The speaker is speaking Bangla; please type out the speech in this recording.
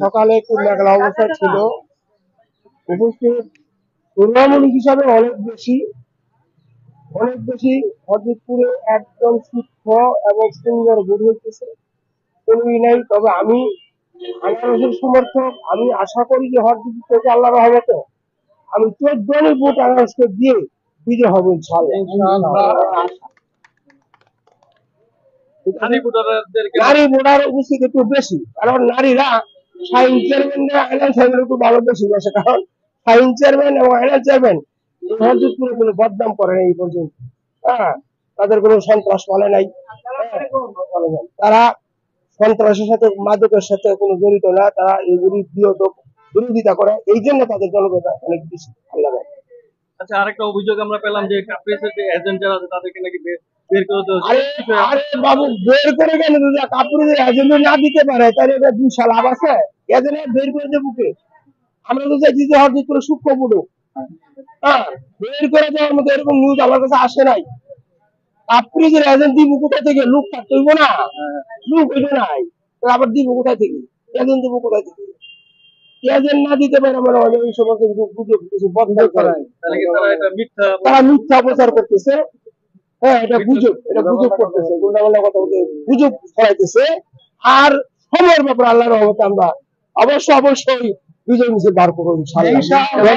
সকালে একটু মেঘলা অবস্থা ছিল, উপস্থিত তুলনামূলক হিসাবে অনেক বেশি হরদিপুরে একদম সূক্ষ্ম এবং সুন্দর ভোট হইতেছে, কোনোই নাই। তবে আমি আনারসের সমর্থক, আমি আশা করি যে হরদিপুর থেকে আল্লাহ রহমতে আমি 14 ভোট আনারসকে দিয়ে বিজয় হবো ইনশাআল্লাহ। নারী ভোটার উপস্থিত একটু বেশি, কারণ নারীরা শাহিন চেয়ারম্যানরা আইনাল চেয়ারম্যান একটু ভালো বেশি বসে, কারণ শাহিন চেয়ারম্যান এবং আইনাল চেয়ারম্যান হরদিপুরে কোনো বদনাম করে নাই এই পর্যন্ত। হ্যাঁ, তাদের কোনো সন্ত্রাস বলে নাই, তারা সন্ত্রাসের সাথে মাদকের সাথে কোনো জড়িত না, তারা এগুলি বিরোধিতা করে, এই জন্য তাদের জনপ্রিয়তা অনেক বেশি। আল্লাহ। আচ্ছা, আরেকটা অভিযোগ আমরা পেলাম যে কাপ্রিসের যে এজেন্ট যারা আছে তাদেরকে নাকি বের করে দেওয়া। আরে বাবু, বের করে কেন দিবে? কাপ্রিসের এজেন্ট না দিতে পারে তাহলে এটা বিশাল লাভ আছে। এজেন্ট বের করে দেবো কে? আমরা তো চাইছি যে হরদিপুরে সূক্ষ্ম পড়ুক। হ্যাঁ, বের করে দেওয়ার মতো এরকম নিউজ আমার কাছে আসে নাই। কাপ্রিসের এজেন্ট দিব কোথা থেকে? লোক থাকতে হইব না, লোক হইব নাই, আবার দিব কোথায় থেকে? এজেন্ট দিব কোথায় থেকে? এজেন্ট না দিতে পারে আমার এই সমস্ত গুজব কিছু বদনাম করে, তারা মিথ্যা প্রচার করতেছে। হ্যাঁ, এটা গুজব করতেছে, গুন্ডাগুলা কথা বলতে গুজব ছড়াইতেছে। আর সময়ের ব্যাপারে আল্লাহর রহমতে আমরা অবশ্যই বিজয় মিছিল বার করবো ইনশাআল্লাহ।